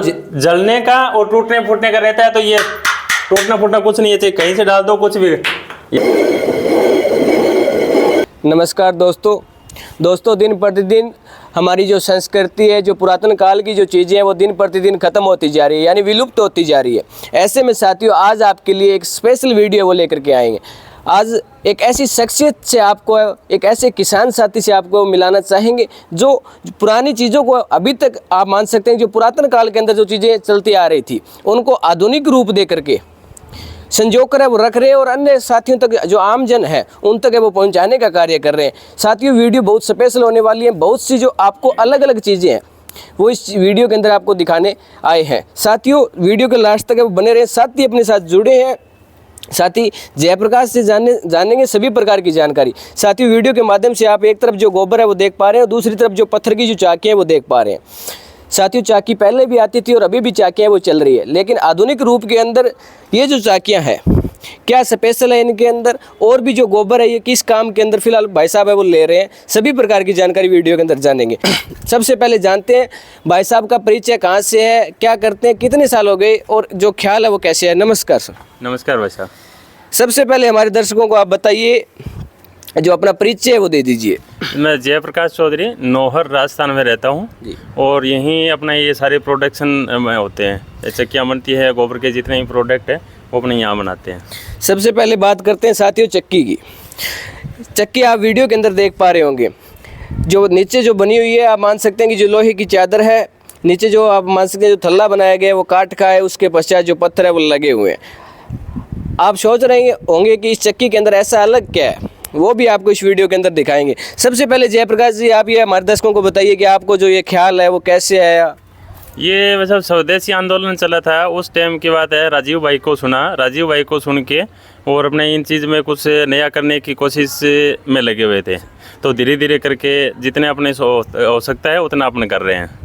जलने का और टूटने फूटने का रहता है, तो ये टूटना फूटना कुछ नहीं है, चाहे कहीं से डाल दो कुछ भी। नमस्कार दोस्तों, दिन प्रतिदिन हमारी जो संस्कृति है, जो पुरातन काल की जो चीज़ें हैं, वो दिन प्रतिदिन ख़त्म होती जा रही है, यानी विलुप्त होती जा रही है। ऐसे में साथियों, आज आपके लिए एक स्पेशल वीडियो वो लेकर के आएंगे। आज एक ऐसी शख्सियत से आपको, एक ऐसे किसान साथी से आपको मिलाना चाहेंगे जो पुरानी चीज़ों को अभी तक आप मान सकते हैं, जो पुरातन काल के अंदर जो चीज़ें चलती आ रही थी, उनको आधुनिक रूप दे करके संजो कर वो रख रहे हैं और अन्य साथियों तक, जो आम जन है, उन तक वो पहुंचाने का कार्य कर रहे हैं। साथियों, वीडियो बहुत स्पेशल होने वाली है। बहुत सी जो आपको अलग अलग चीज़ें हैं वो इस वीडियो के अंदर आपको दिखाने आए हैं। साथियों, वीडियो के लास्ट तक वो बने रहे। साथी अपने साथ जुड़े हैं, साथी जयप्रकाश से जानेंगे सभी प्रकार की जानकारी। साथियों, वीडियो के माध्यम से आप एक तरफ जो गोबर है वो देख पा रहे हैं और दूसरी तरफ जो पत्थर की जो चाकियाँ हैं वो देख पा रहे हैं। साथियों, चाकी पहले भी आती थी और अभी भी चाकियाँ वो चल रही है, लेकिन आधुनिक रूप के अंदर ये जो चाकियाँ हैं, क्या स्पेशल है इनके अंदर, और भी जो गोबर है ये किस काम के अंदर फिलहाल भाई साहब है वो ले रहे हैं, सभी प्रकार की जानकारी वीडियो के अंदर जानेंगे। सबसे पहले जानते हैं भाई साहब का परिचय, कहाँ से है, क्या करते हैं, कितने साल हो गए और जो ख्याल है वो कैसे है। नमस्कार सर। नमस्कार भाई साहब। सबसे पहले हमारे दर्शकों को आप बताइए, जो अपना परिचय है वो दे दीजिए। मैं जयप्रकाश चौधरी, नौहर राजस्थान में रहता हूँ और यहीं अपना ये सारे प्रोडक्शन में होते हैं। चक्कियाँ बनती है, गोबर के जितने भी प्रोडक्ट है वो अपने यहाँ बनाते हैं। सबसे पहले बात करते हैं साथियों चक्की की। चक्की आप वीडियो के अंदर देख पा रहे होंगे, जो नीचे जो बनी हुई है, आप मान सकते हैं कि जो लोहे की चादर है, नीचे जो आप मान सकते हैं जो थल्ला बनाया गया है वो काठ का है, उसके पश्चात जो पत्थर है वो लगे हुए हैं। आप सोच रहे होंगे कि इस चक्की के अंदर ऐसा अलग क्या है, वो भी आपको इस वीडियो के अंदर दिखाएंगे। सबसे पहले जयप्रकाश जी, आप ये हमारे दर्शकों को बताइए कि आपको जो ये ख्याल है वो कैसे आया। ये वैसे स्वदेशी आंदोलन चला था, उस टाइम की बात है। राजीव भाई को सुन के और अपने इन चीज़ में कुछ नया करने की कोशिश में लगे हुए थे, तो धीरे धीरे करके जितने अपने हो सकता है उतना अपने कर रहे हैं।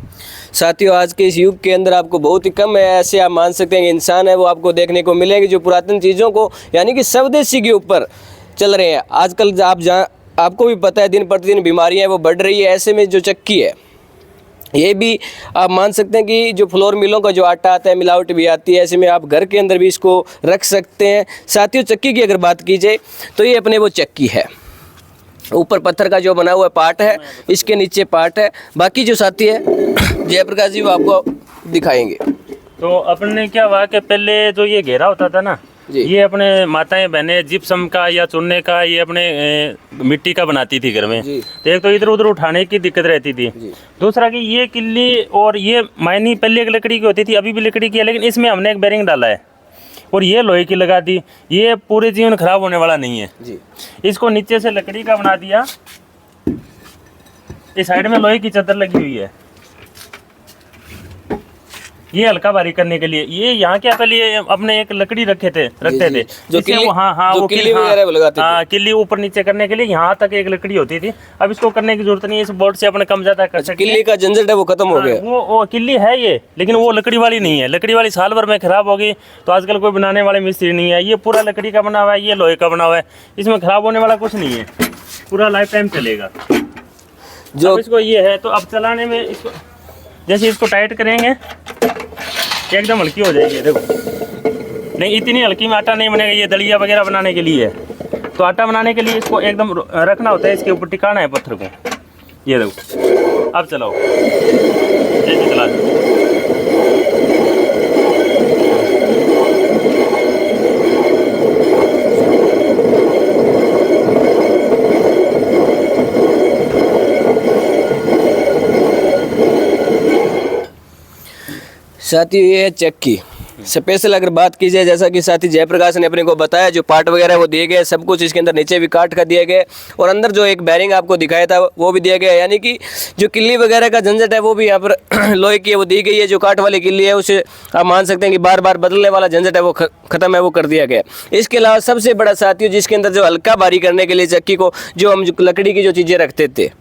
साथियों, आज के इस युग के अंदर आपको बहुत ही कम है ऐसे आप मान सकते हैं कि इंसान है वो आपको देखने को मिलेंगे जो पुरातन चीज़ों को, यानी कि स्वदेशी के ऊपर चल रहे हैं। आजकल आपको भी पता है, दिन प्रतिदिन बीमारियां वो बढ़ रही है। ऐसे में जो चक्की है, ये भी आप मान सकते हैं कि जो फ्लोर मिलों का जो आटा आता है, मिलावट भी आती है। ऐसे में आप घर के अंदर भी इसको रख सकते हैं। साथियों, चक्की की अगर बात की जाए तो ये अपने वो चक्की है, ऊपर पत्थर का जो बना हुआ पार्ट है, इसके नीचे पार्ट है। बाकी जो साथी है जयप्रकाश जी वो आपको दिखाएंगे। तो अपने क्या हुआ कि पहले जो ये घेरा होता था ना, ये अपने माताएं बहनें जिप्सम का या चुनने का, ये अपने मिट्टी का बनाती थी घर में। तो एक तो इधर उधर उठाने की दिक्कत रहती थी, दूसरा कि ये किल्ली और ये मायनी पहले एक लकड़ी की होती थी, अभी भी लकड़ी की है, लेकिन इसमें हमने एक बेरिंग डाला है और ये लोहे की लगा दी। ये पूरे जीवन खराब होने वाला नहीं है जी। इसको नीचे से लकड़ी का बना दिया, इस साइड में लोहे की चादर लगी हुई है, ये हल्का भारी करने के लिए। ये यहाँ क्या पहले अपने एक लकड़ी रखते थे जो किल्ली, वो किल्ली वगैरह वो लगाते थे। किल्ली ऊपर नीचे करने के लिए यहाँ तक एक लकड़ी होती थी। अब इसको करने की जरूरत नहीं है, इस बोर्ड से अपने कम ज्यादा कर सकते हैं। किल्ली का झंझट है वो खत्म हो गया। वो किल्ली है ये, लेकिन वो लकड़ी वाली नहीं है। लकड़ी वाली साल भर में खराब होगी, तो आजकल कोई बनाने वाले मिस्त्री नहीं है। ये पूरा लकड़ी का बना हुआ है, ये लोहे का बना हुआ है, इसमें खराब होने वाला कुछ नहीं है, पूरा लाइफ टाइम चलेगा। जो इसको ये है, तो अब चलाने में इसको जैसे इसको टाइट करेंगे एकदम हल्की हो जाएगी। देखो, नहीं इतनी हल्की में आटा नहीं बनेगा। ये दलिया वगैरह बनाने के लिए है, तो आटा बनाने के लिए इसको एकदम रखना होता है, इसके ऊपर टिकाना है पत्थर को। ये देखो, अब चलाओ, ऐसे चला दो। साथियों, ये है चक्की स्पेशल। अगर बात की जाए, जैसा कि साथी जयप्रकाश ने अपने को बताया, जो पार्ट वगैरह वो दिए गए, सब कुछ इसके अंदर नीचे भी काट का दिए गए और अंदर जो एक बैरिंग आपको दिखाया था वो भी दिया गया। यानी कि जो किल्ली वगैरह का झंझट है वो भी यहाँ पर लोहे की वो दी गई है। जो काट वाली किल्ली है उसे आप मान सकते हैं कि बार बार बदलने वाला झंझट है वो खत्म है, वो कर दिया गया। इसके अलावा सबसे बड़ा साथियों, जिसके अंदर जो हल्का भारी करने के लिए चक्की को, जो हम लकड़ी की जो चीज़ें रखते थे,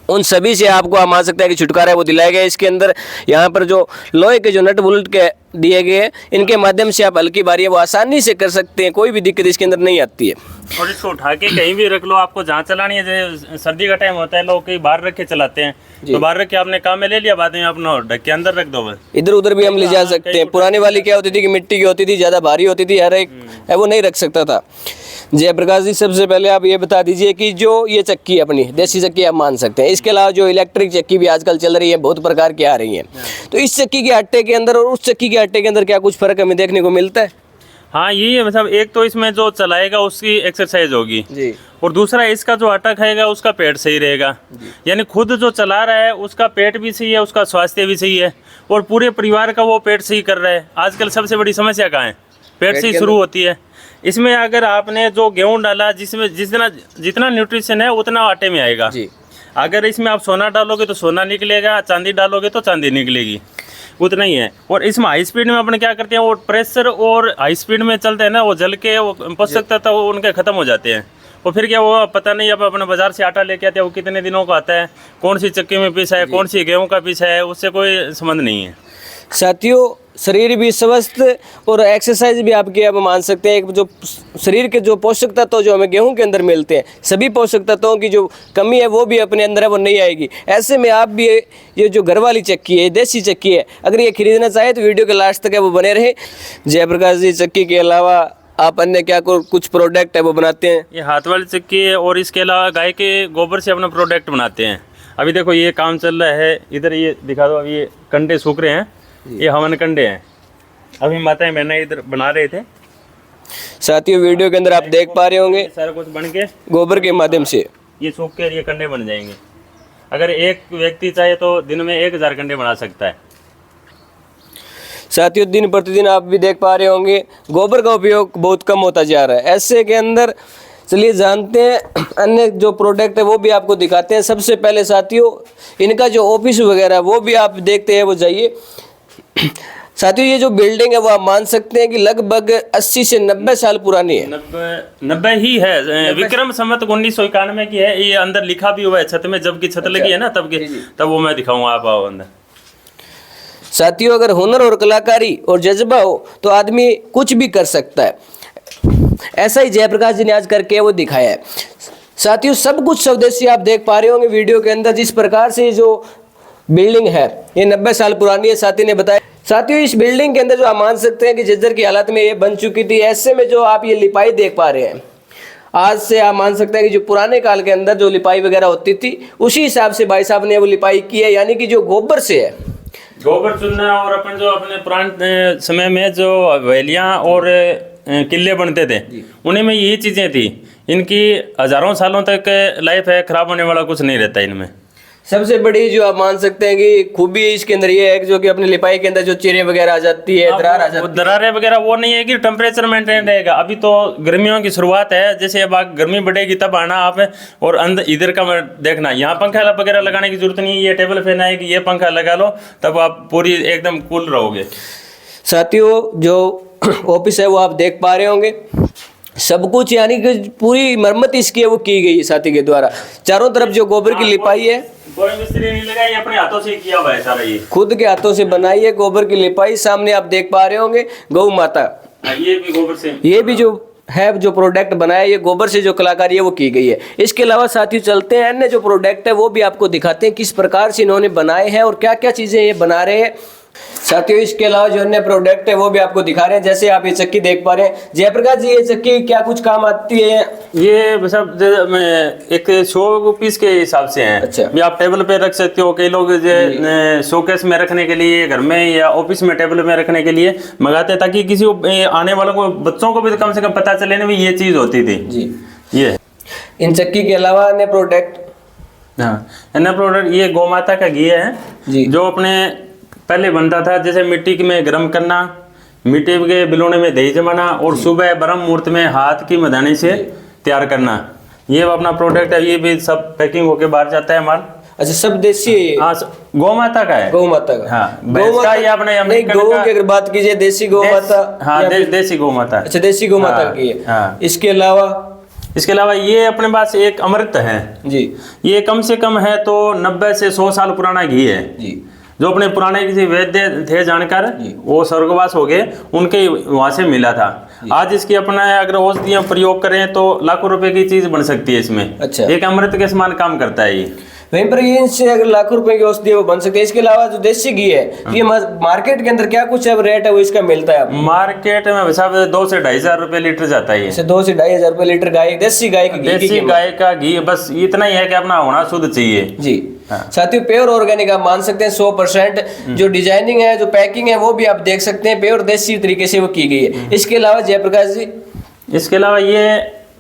उन सभी से आपको आप मान सकते हैं कि छुटकारा है वो दिलाया गया है। इसके अंदर यहाँ पर जो लोहे के जो नट बोल्ट के दिए गए हैं, इनके माध्यम से आप हल्की भारी है वो आसानी से कर सकते हैं, कोई भी दिक्कत इसके अंदर नहीं आती है। और इसको उठा के कहीं भी रख लो, आपको जहाँ चलानी है। जैसे सर्दी का टाइम होता है, लोग कहीं बाहर रख के चलाते हैं, तो बाहर रख के आपने काम में ले लिया, बाद में अपना ढक के अंदर रख दो बस। इधर उधर भी हम ले जा सकते हैं। पुरानी वाली क्या होती थी कि मिट्टी की होती थी, ज़्यादा भारी होती थी, हर एक है वो नहीं रख सकता था। जयप्रकाश जी, सबसे पहले आप ये बता दीजिए कि जो ये चक्की अपनी देसी चक्की आप मान सकते हैं, इसके अलावा जो इलेक्ट्रिक चक्की भी आजकल चल रही है, बहुत प्रकार की आ रही है, तो इस चक्की के आटे के अंदर और उस चक्की के आटे के अंदर क्या कुछ फर्क हमें देखने को मिलता है? हाँ, यही है मतलब, एक तो इसमें जो चलाएगा उसकी एक्सरसाइज होगी जी, और दूसरा इसका जो आटा खाएगा उसका पेट सही रहेगा। यानी खुद जो चला रहा है उसका पेट भी सही है, उसका स्वास्थ्य भी सही है, और पूरे परिवार का वो पेट सही कर रहा है। आजकल सबसे बड़ी समस्या कहाँ है? पेट से ही शुरू होती है। इसमें अगर आपने जो गेहूं डाला, जिसमें जितना न्यूट्रिशन है उतना आटे में आएगा जी। अगर इसमें आप सोना डालोगे तो सोना निकलेगा, चांदी डालोगे तो चांदी निकलेगी, उतना ही है। और इसमें हाई स्पीड में अपने क्या करते हैं, वो प्रेशर और हाई स्पीड में चलते हैं ना, वो जल के वो पोषक तत्व वो उनके ख़त्म हो जाते हैं। और फिर क्या, वो पता नहीं, अब अपने बाजार से आटा लेके आते हैं, वो कितने दिनों का आता है, कौन सी चक्की में पीसा है, कौन सी गेहूं का पीसा है, उससे कोई संबंध नहीं है। साथियों, शरीर भी स्वस्थ और एक्सरसाइज भी आपके अब मान सकते हैं। एक जो शरीर के जो पोषक तत्व जो हमें गेहूं के अंदर मिलते हैं, सभी पोषक तत्वों की जो कमी है वो भी अपने अंदर है, वो नहीं आएगी। ऐसे में आप भी ये जो घर वाली चक्की है, देसी चक्की है, अगर ये खरीदना चाहे तो वीडियो के लास्ट तक है वो बने रहे। जयप्रकाश जी, चक्की के अलावा आप अन्य क्या कुछ प्रोडक्ट है वो बनाते हैं? ये हाथ वाली चक्की है, और इसके अलावा गाय के गोबर से अपना प्रोडक्ट बनाते हैं। अभी देखो ये काम चल रहा है, इधर ये दिखा दो, अभी ये कंडे सूख रहे हैं, ये हवन कंडे हैं, अभी माताएं बहनें इधर बना रहे थे। साथियों, वीडियो के अंदर आप देख पा रहे होंगे सारा कुछ बन के गोबर के माध्यम से ये सूख के ये कंडे बन जाएंगे। अगर एक व्यक्ति चाहे तो दिन में 1000 कंडे बना सकता है। साथियों, दिन प्रतिदिन आप भी देख पा रहे होंगे गोबर का उपयोग बहुत कम होता जा रहा है। ऐसे के अंदर चलिए जानते हैं अन्य जो प्रोडक्ट है वो भी आपको दिखाते हैं। सबसे पहले साथियों, इनका जो ऑफिस वगैरह वो भी आप देखते हैं, वो जाइए। साथियों, ये जो बिल्डिंग है वो आप मान सकते हैं कि लगभग 80 से 90 साल पुरानी है। 90 ही है। विक्रम संवत 1991 की है। ये अंदर लिखा भी हुआ है छत में, जबकि छत लगी है ना तब वो मैं दिखाऊंगा, आप आओ अंदर। साथियों, अगर हुनर और कलाकारी और जज्बा हो तो आदमी कुछ भी कर सकता है। ऐसा ही जयप्रकाश जी ने आज करके वो दिखाया है। साथियों, सब कुछ स्वदेशी आप देख पा रहे होंगे वीडियो के अंदर। जिस प्रकार से जो बिल्डिंग है ये 90 साल पुरानी है, साथी ने बताया। साथियों, इस बिल्डिंग के अंदर जो आप मान सकते हैं कि जर्जर की हालत में ये बन चुकी थी। ऐसे में जो आप ये लिपाई देख पा रहे हैं, आज से आप मान सकते हैं कि जो पुराने काल के अंदर जो लिपाई वगैरह होती थी, उसी हिसाब से भाई साहब ने वो लिपाई की है, यानी कि जो गोबर से है, गोबर चुनना। और अपन जो अपने पुराने समय में जो हवेलियाँ और किले बनते थे, उन्हीं में यही चीज़ें थी। इनकी हजारों सालों तक लाइफ है, खराब होने वाला कुछ नहीं रहता इनमें। सबसे बड़ी जो आप मान सकते हैं कि खूबी इसके अंदर ये है जो कि अपने लिपाई के अंदर जो चीरें वगैरह आ जाती है, दरार आ जाती है, दरारें वगैरह वो नहीं है कि टेम्परेचर मेंटेन रहेगा। अभी तो गर्मियों की शुरुआत है, जैसे अब गर्मी बढ़ेगी तब आना आप। और अंदर इधर का देखना, यहाँ पंखा वगैरह लगाने की जरूरत नहीं है, ये टेबल फैन है कि ये पंखा लगा लो, तब आप पूरी एकदम कूल रहोगे। साथियों, जो ऑफिस है वो आप देख पा रहे होंगे, सब कुछ यानी कि पूरी मरम्मत इसकी है वो की गई है साथी के द्वारा। चारों तरफ जो गोबर की लिपाई है, कोई मिस्त्री नहीं लगा, ये अपने हाथों से किया हुआ है सारा। ये खुद के हाथों से बनाई है गोबर की लिपाई। सामने आप देख पा रहे होंगे गौ माता, ये भी गोबर से, ये भी जो है जो प्रोडक्ट बनाया, ये गोबर से जो कलाकारी है वो की गई है। इसके अलावा साथियों चलते हैं अन्य जो प्रोडक्ट है वो भी आपको दिखाते हैं किस प्रकार से इन्होंने बनाए हैं और क्या क्या चीजें ये बना रहे हैं। साथियों, इसके अलावा जो अन्य प्रोडक्ट है वो भी आपको दिखा रहे हैं। जैसे आप ये चक्की देख पा रहे हैं। जयप्रकाश जी, ये चक्की क्या कुछ काम आती है? ये सब एक शो पीस के हिसाब से हैं। अच्छा। भी आप टेबल पे रख सकते हो। कई लोग शोकेस में रखने के लिए, घर में या ऑफिस में टेबल में रखने के लिए मंगाते हैं, ताकि किसी आने वालों को, बच्चों को भी कम से कम पता चले ना भी ये चीज होती थी जी। ये इन चक्की के अलावा अन्य प्रोडक्ट, हाँ, अन्य प्रोडक्ट ये गौ माता का घी है जी, जो अपने पहले बनता था। जैसे मिट्टी में गर्म करना, मिट्टी के बिलोने में दही जमाना और सुबह ब्रह्म मुहूर्त में हाथ की मधानी से तैयार करना, ये अपना प्रोडक्ट है। ये भी सब पैकिंग होके बाहर जाता है माल। अच्छा, सब देसी है? हाँ, गौ माता का है। गौ माता का? हाँ, भैंस का या अपने नहीं, गौ की अगर बात कीजिए, देसी गौ माता। हाँ, देसी गौ माता। अच्छा, देसी गौ माता की है। इसके अलावा इसके अलावा ये अपने पास एक अमृत है जी ये कम से कम है तो 90 से 100 साल पुराना घी है जी। जो अपने पुराने किसी वैद्य थे जानकार वो स्वर्गवास हो गए उनके वहां से मिला था। आज इसकी अपना अगर औषधियां प्रयोग करें तो लाखों रुपए की चीज बन सकती है इसमें। अच्छा। एक अमृत के समान काम करता है ये। वहीं पर ये इनसे अगर लाखों रुपए की औषधि है वो बन सकती है। इसके अलावा जो देसी घी है ये मार्केट के अंदर क्या कुछ अब रेट है वो इसका मिलता है? मार्केट में हिसाब से 2 से 2.5 हजार रुपए लीटर जाता है ये। जैसे 2 से 2.5 हजार रुपए लीटर गाय देसी गाय की घी देसी गाय का घी बस इतना ही है कि अपना होना शुद्ध चाहिए जी। साथियों प्योर ऑर्गेनिक आप मान सकते हैं 100%। जो डिजाइनिंग है जो पैकिंग है वो भी आप देख सकते हैं प्योर देसी तरीके से वो की गई है। इसके अलावा जयप्रकाश जी इसके अलावा ये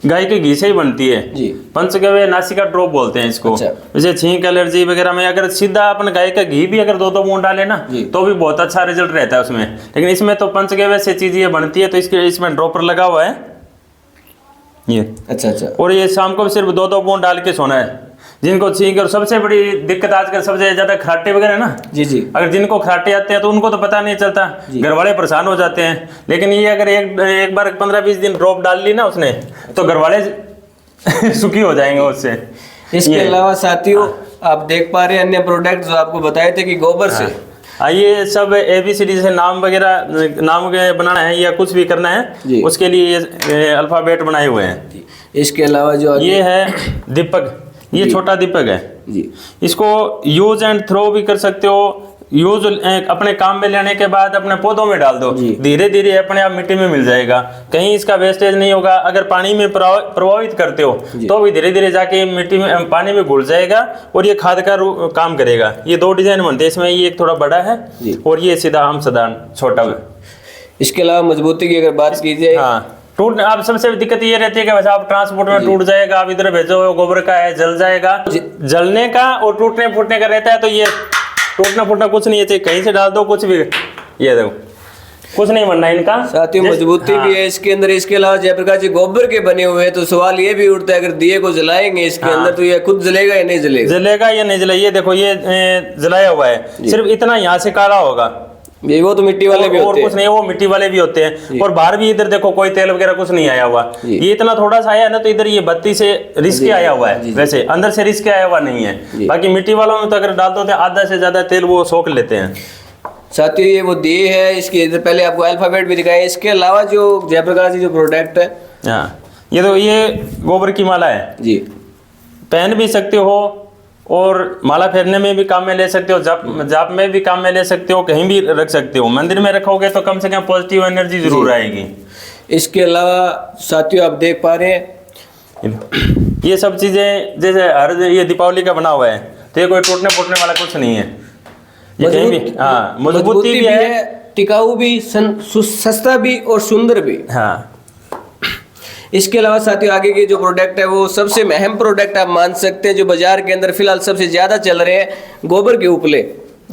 गाय के घी से ही बनती है जी। पंचगव्य नासिका ड्रॉप बोलते हैं इसको। अच्छा। जैसे छींक एलर्जी वगैरह में अगर सीधा अपन गाय का घी भी अगर 2-2 बूंद डाले ना तो भी बहुत अच्छा रिजल्ट रहता है उसमें। लेकिन इसमें तो पंचगव्य से चीज ये बनती है तो इसके इसमें ड्रॉपर लगा हुआ है ये। अच्छा। और ये शाम को सिर्फ 2-2 बूंद डाल के सोना है जिनको छींक। और सबसे बड़ी दिक्कत आजकल सबसे ज्यादा खराटे वगैरह ना जी। अगर जिनको खराटे आते हैं तो उनको तो पता नहीं चलता घर वाले परेशान हो जाते हैं। लेकिन ये अगर एक बार 15-20 दिन ड्रॉप डाल ली ना उसने तो घर वाले सुखी हो जाएंगे उससे। इसके अलावा साथियों आप देख पा रहे हैं अन्य प्रोडक्ट जो आपको बताए थे कि गोबर से ये सब ABCD से नाम वगैरह नाम के बनाना है या कुछ भी करना है उसके लिए ये अल्फाबेट बनाए हुए हैं। इसके अलावा जो ये है दीपक ये छोटा दीपक है जी। इसको यूज एंड थ्रो भी कर सकते हो। यूज अपने काम में लेने के बाद अपने पौधों में डाल दो धीरे धीरे अपने आप मिट्टी में मिल जाएगा कहीं इसका वेस्टेज नहीं होगा। अगर पानी में प्रभावित करते हो तो भी धीरे धीरे जाके मिट्टी में पानी में घुल जाएगा और ये खाद का काम करेगा। ये 2 डिजाइन बनते हैं इसमें ये एक थोड़ा बड़ा है और ये सीधा हम साधारण छोटा है। इसके अलावा मजबूती की अगर बात की जाए हाँ टूट अब सबसे दिक्कत ये रहती है कि वैसे आप ट्रांसपोर्ट में टूट जाएगा आप इधर भेजो गोबर का है जल जाएगा। जलने का और टूटने फूटने का रहता है तो ये टूटना फूटना कुछ नहीं है कहीं से डाल दो कुछ भी ये देखो कुछ नहीं बनना इनका। साथियों मजबूती भी है इसके अंदर। इसके अलावा जयप्रकाश जी गोबर के बने हुए हैं तो सवाल ये भी उठता है अगर दिए को जलाएंगे इसके अंदर तो ये खुद जलेगा या नहीं जलेगा? जलेगा या नहीं जलेगा ये देखो ये जलाया हुआ है सिर्फ इतना यहाँ से काला होगा ये वो तो मिट्टी वाले भी और होते कुछ नहीं वो मिट्टी वाले भी होते हैं। और बाहर भी इधर देखो कोई तेल वगैरह कुछ नहीं आया हुआ ये इतना थोड़ा सा आया ना तो इधर ये बत्ती से रिस्क आया हुआ है वैसे अंदर से रिस्क आया हुआ नहीं है। बाकी मिट्टी वालों में तो अगर डाल दो तो आधा से ज्यादा तेल वो सोख लेते हैं। साथियों ये वो दिए है इसके इधर पहले आपको अल्फाबेट भी दिखाया। इसके अलावा जो जयप्रकाश जी जो प्रोडक्ट है हाँ ये तो ये गोबर की माला है जी। पहन भी सकते हो और माला फेरने में भी काम में ले सकते हो जाप में भी काम में ले सकते हो कहीं भी रख सकते हो। मंदिर में रखोगे तो कम से कम पॉजिटिव एनर्जी जरूर आएगी। इसके अलावा साथियों आप देख पा रहे हैं ये सब चीजें जैसे हर ये दीपावली का बना हुआ है तो ये कोई टूटने फूटने वाला कुछ नहीं है ये कहीं भी। हाँ मजबूती भी है टिकाऊ भी सस्ता भी और सुंदर भी। हाँ इसके अलावा साथियों आगे के जो प्रोडक्ट है वो सबसे अहम प्रोडक्ट आप मान सकते हैं जो बाजार के अंदर फिलहाल सबसे ज्यादा चल रहे हैं गोबर के उपले।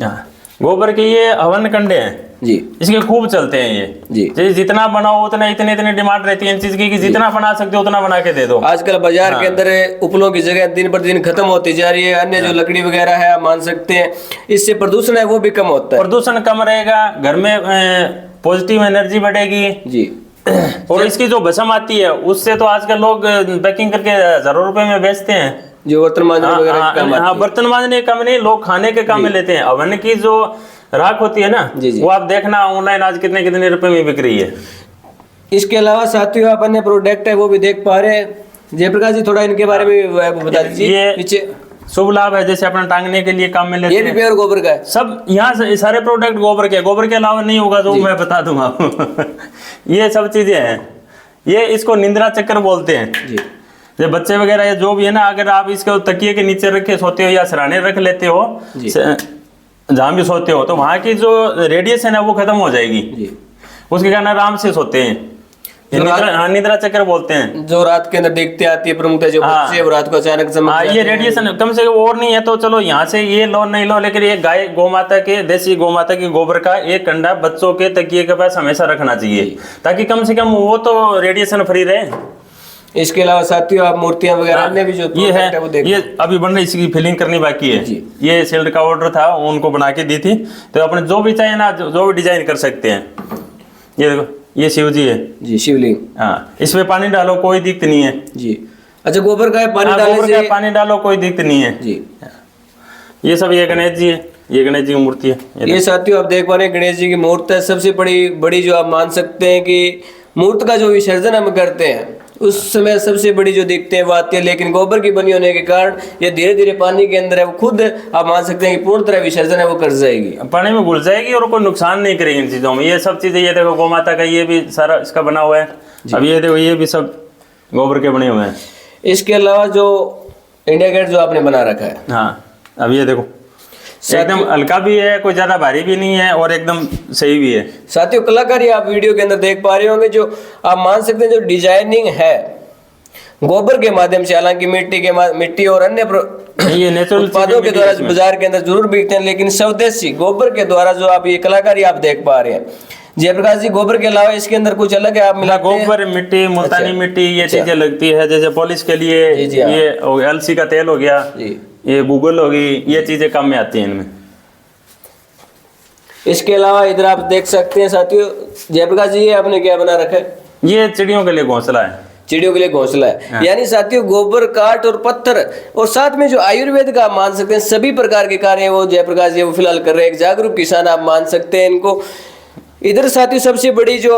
हाँ गोबर के ये हवन कंडे हैं जी इसके खूब चलते हैं ये जी। जितना बनाओ उतना इतने डिमांड रहती है इन चीज की कि जितना बना सकते हो उतना बना के दे दो। आजकल बाजार के अंदर उपलों की जगह दिन पर दिन खत्म होती जा रही है। अन्य जो लकड़ी वगैरह है आप मान सकते हैं इससे प्रदूषण है वो भी कम होता है। प्रदूषण कम रहेगा घर में पॉजिटिव एनर्जी बढ़ेगी जी। और इसकी जो भस्म आती है उससे तो आजकल लोग पैकिंग करके हजारों रुपए में बेचते हैं जो बर्तन मांजने वगैरह के काम आती है। हाँ बर्तन मांजने कम नहीं लोग खाने के काम में लेते हैं। अवन की जो राख होती है ना वो आप देखना ऑनलाइन आज कितने रुपए में बिक रही है। इसके अलावा साथियों आप अन्य प्रोडक्ट है वो भी देख पा रहे हैं। जयप्रकाश जी थोड़ा इनके बारे में बता दीजिए। ये पीछे शुभ लाभ है जैसे अपना टांगने के लिए काम में लेते ये भी प्योर गोबर का है सब। यहाँ से सारे प्रोडक्ट गोबर के अलावा नहीं होगा जो मैं बता दूंगा ये सब चीजें हैं। ये इसको निंद्रा चक्कर बोलते हैं जी। जब बच्चे वगैरह या जो भी है ना अगर आप इसको तकिए के नीचे रख के सोते हो या सराहने रख लेते हो जहाँ भी सोते हो तो वहाँ की जो रेडिएशन है वो खत्म हो जाएगी जी। उसके कारण आराम से सोते हैं। निद्रा चक्कर बोलते हैं जो रात के अंदर देखते आती है प्रमुखता जो बच्चे और रात को अचानक चमक ये रेडिएशन कम से कम और नहीं है तो चलो यहाँ से ये लो नहीं लो लेकिन ये गाय गौमाता के देसी गौमाता के गोबर का एक कंडा बच्चों के तकिए के पास हमेशा रखना चाहिए ताकि कम से कम वो तो रेडिएशन फ्री रहे। इसके अलावा साथियों आप मूर्तियां वगैरह अन्य भी जो ये है वो ये अभी बन रही इसकी फिलिंग करनी बाकी है। ये शील्ड का ऑर्डर था उनको बना के दी थी तो अपने जो भी चाहिए ना जो भी डिजाइन कर सकते हैं। ये देखो ये शिव जी है जी, शिवलिंग। हाँ, इसमें पानी डालो कोई दिक्कत नहीं है जी। अच्छा, गोबर का है, पानी हाँ, डालने गोबर से का पानी डालो कोई दिक्कत नहीं है जी। ये सब ये गणेश जी है, ये गणेश जी की मूर्ति है। ये साथियों आप देख पा रहे हैं गणेश जी की मूर्त है, सबसे बड़ी बड़ी जो आप मान सकते हैं कि मूर्त का जो विसर्जन हम करते हैं उस समय सबसे बड़ी जो दिखते हैं वो आती है, लेकिन गोबर की बनी होने के कारण ये धीरे धीरे पानी के अंदर है, वो खुद आप मान सकते हैं कि पूर्ण तरह विसर्जन है वो कर जाएगी, पानी में घुल जाएगी और कोई नुकसान नहीं करेगी इन चीजों में। ये सब चीजें, ये देखो गौ माता का ये भी सारा इसका बना हुआ है। अब ये देखो ये भी सब गोबर के बने हुए हैं। इसके अलावा जो इंडिया गेट जो आपने बना रखा है, हाँ, अब ये देखो एकदम हल्का भी है, कोई ज्यादा भारी भी नहीं है और एकदम सही भी है। साथियों कलाकारी आप वीडियो के अंदर देख पा रहे होंगे, जो आप मान सकते हैं जो डिजाइनिंग है गोबर के माध्यम से, हालांकि मिट्टी और अन्य ये नेचुरल उत्पादों के द्वारा बाजार के अंदर जरूर बिकते हैं, लेकिन स्वदेशी गोबर के द्वारा जो आप ये कलाकारी आप देख पा रहे हैं। जयप्रकाश जी, गोबर के अलावा इसके अंदर कुछ अलग है आप मिलाते हैं? गोबर मिट्टी, मुल्तानी मिट्टी, ये चीजें लगती है जैसे पॉलिश के लिए। ये अलसी का तेल हो गया, ये गूगल होगी, ये चीजें काम में आती हैं इनमें। इसके अलावा इधर आप देख सकते हैं साथियों, जयप्रकाश जी ये आपने क्या बना रखा है? ये चिड़ियों के लिए घोंसला है, चिड़ियों के लिए घोंसला है। यानी साथियों गोबर, काठ और पत्थर और साथ में जो आयुर्वेद का आप मान सकते हैं सभी प्रकार के कार्य वो जयप्रकाश जी वो फिलहाल कर रहे हैं। एक जागरूक किसान आप मान सकते हैं इनको। इधर साथियों सबसे बड़ी जो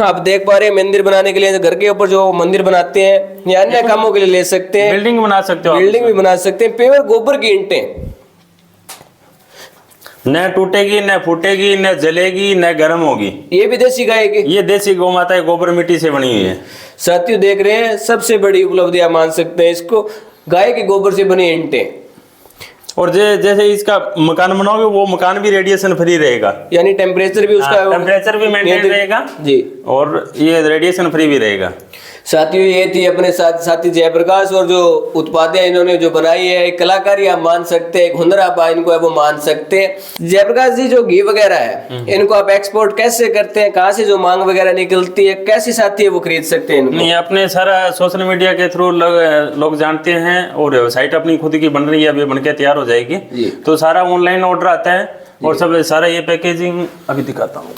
आप देख पा रहे हैं मंदिर बनाने के लिए, घर के ऊपर जो मंदिर बनाते हैं या अन्य कामों के लिए ले सकते हैं, बिल्डिंग बना सकते हो, बिल्डिंग भी बना सकते हैं। प्योर गोबर की ईंटें, न टूटेगी, न फूटेगी, न जलेगी, न गर्म होगी। ये भी देसी गाय की, ये देसी गौ माता है, गोबर मिट्टी से बनी हुई है। साथियों देख रहे हैं सबसे बड़ी उपलब्धि आप मान सकते हैं इसको, गाय के गोबर से बनी ईंटें। और जैसे इसका मकान बनाओगे वो मकान भी रेडिएशन फ्री रहेगा, यानी टेम्परेचर भी उसका टेम्परेचर भी मेंटेन रहेगा जी, और ये रेडिएशन फ्री भी रहेगा। साथियों ये थी अपने साथी जयप्रकाश, और जो उत्पादें इन्होंने जो बनाई है, एक कलाकारी आप मान सकते हैं, एक हुनर आप इनको है वो मान सकते हैं। जयप्रकाश जी जो घी वगैरह है इनको आप एक्सपोर्ट कैसे करते हैं, कहाँ से जो मांग वगैरह निकलती है, कैसे साथी है वो खरीद सकते हैं इनको? नहीं, अपने सारा सोशल मीडिया के थ्रू लोग जानते हैं और वेबसाइट अपनी खुद की बन रही है, अभी बन के तैयार हो जाएगी, तो सारा ऑनलाइन ऑर्डर आता है और सब सारा ये पैकेजिंग अभी दिखाता हूँ।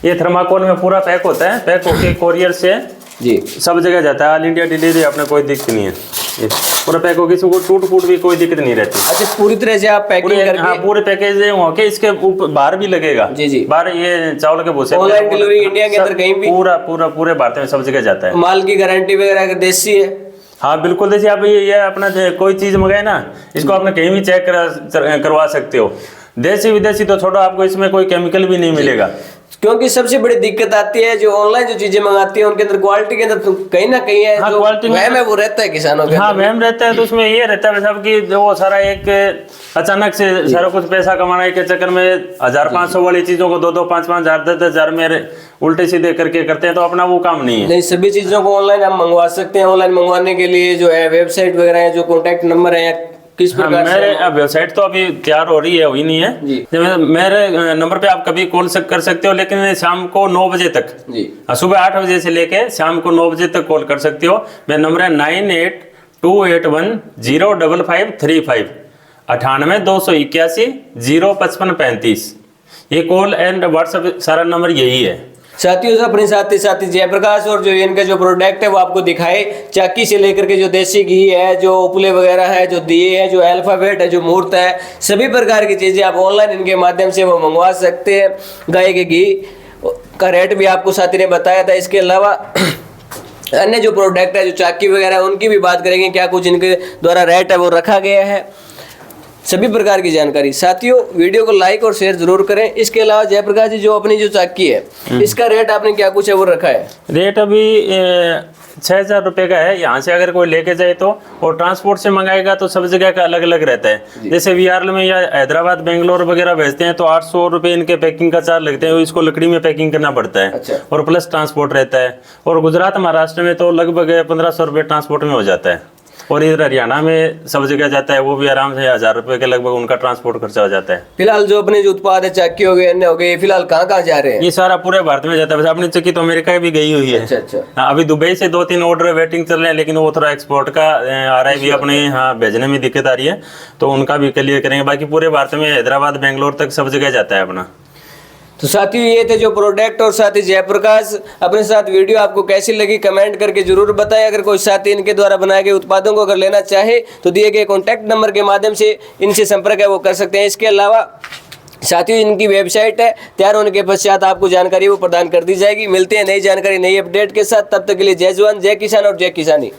ये थर्माकोल में पूरा पैक होता है, पैक होके कोरियर से जी सब जगह जाता है, ऑल इंडिया डिलीवरी, अपने कोई दिक्कत नहीं है। ये पूरा पैक होगी, किसी को टूट फूट भी कोई दिक्कत नहीं रहती। अच्छा, पूरी तरह से आप पैकिंग करके? हाँ, पूरे पैकेज होके इसके ऊपर बाहर भी लगेगा जी, बाहर ये चावल के भूसे, ऑनलाइन डिलीवरी इंडिया के अंदर कहीं भी पूरे भारत में सब जगह जाता है। माल की गारंटी वगैरह अगर देसी है? हाँ बिल्कुल देसी। आप ये अपना कोई चीज मंगाए ना, इसको आपने कहीं भी चेक करवा सकते हो। देसी विदेशी तो छोड़ो, आपको इसमें कोई केमिकल भी नहीं मिलेगा। क्योंकि सबसे बड़ी दिक्कत आती है जो ऑनलाइन जो चीजें मंगाती है उनके अंदर क्वालिटी के अंदर तो कहीं ना कहीं है, जो वहम है वो रहता है किसानों के। हाँ, वहम रहता है, तो उसमें ये रहता है सब कि वो सारा एक अचानक से सारा कुछ पैसा कमाने के चक्कर में 1500 वाली चीजों को 2-2, 5-5 हजार, 10-10 हजार में उल्टे सीधे करके करते हैं, तो अपना वो काम नहीं है। नहीं, सभी चीजों को ऑनलाइन हम मंगवा सकते हैं। ऑनलाइन मंगवाने के लिए जो है वेबसाइट वगैरह है, जो कॉन्टैक्ट नंबर है, किस प्रकार से? मेरे वेबसाइट तो अभी तैयार हो रही है, हुई नहीं है। मेरे नंबर पे आप कभी कॉल कर सकते हो, लेकिन शाम को 9 बजे तक जी, सुबह 8 बजे से लेके शाम को 9 बजे तक कॉल कर सकते हो। मेरा नंबर है 9828105535, 98-281-05535। ये कॉल एंड व्हाट्सएप सारा नंबर यही है। साथियों अपने साथी जयप्रकाश, और जो इनका जो प्रोडक्ट है वो आपको दिखाए, चाकी से लेकर के जो देसी घी है, जो उपले वगैरह है, जो दिए है, जो अल्फाबेट है, जो मूर्त है, सभी प्रकार की चीजें आप ऑनलाइन इनके माध्यम से वो मंगवा सकते हैं। गाय के घी का रेट भी आपको साथी ने बताया था। इसके अलावा अन्य जो प्रोडक्ट है, जो चाकी वगैरह है, उनकी भी बात करेंगे, क्या कुछ इनके द्वारा रेट है वो रखा गया है, सभी प्रकार की जानकारी। साथियों वीडियो को लाइक और शेयर जरूर करें। इसके अलावा जयप्रकाश जी जो अपनी जो चाकी है इसका रेट आपने क्या कुछ है वो रखा है? रेट अभी 6000 रुपये का है, यहाँ से अगर कोई लेके जाए तो, और ट्रांसपोर्ट से मंगाएगा तो सब जगह का अलग अलग रहता है। जैसे वीआरएल में या हैदराबाद, बेंगलोर वगैरह भेजते हैं तो 800 रुपये इनके पैकिंग का चार्ज लगते हैं, इसको लकड़ी में पैकिंग करना पड़ता है। अच्छा। और प्लस ट्रांसपोर्ट रहता है। और गुजरात, महाराष्ट्र में तो लगभग 1500 रुपये ट्रांसपोर्ट में हो जाता है। और इधर हरियाणा में सब जगह जाता है, वो भी आराम से 1000 रुपये के लगभग उनका ट्रांसपोर्ट खर्चा हो जाता है। फिलहाल जो अपने जो उत्पाद है, चाकी हो गए, अन्य हो गए, फिलहाल कहाँ कहाँ जा रहे हैं? ये सारा पूरे भारत में जाता है। अपनी चक्की तो अमेरिका भी गई हुई है। अच्छा। हाँ, अभी दुबई से 2-3 ऑर्डर वेटिंग चल रहे हैं, लेकिन वो थोड़ा एक्सपोर्ट का आ रहा है भी, अपने यहाँ भेजने में दिक्कत आ रही है, तो उनका भी क्लियर करेंगे। बाकी पूरे भारत में हैदराबाद, बेंगलोर तक सब जगह जाता है अपना। तो साथियों ये थे जो प्रोडक्ट और साथी जयप्रकाश। अपने साथ वीडियो आपको कैसी लगी कमेंट करके जरूर बताएं। अगर कोई साथी इनके द्वारा बनाए गए उत्पादों को अगर लेना चाहे तो दिए गए कॉन्टैक्ट नंबर के माध्यम से इनसे संपर्क है वो कर सकते हैं। इसके अलावा साथियों इनकी वेबसाइट है, तैयार होने के पश्चात आपको जानकारी वो प्रदान कर दी जाएगी। मिलते हैं नई जानकारी नई अपडेट के साथ, तब तक के लिए जय जवान जय किसान और जय किसानी।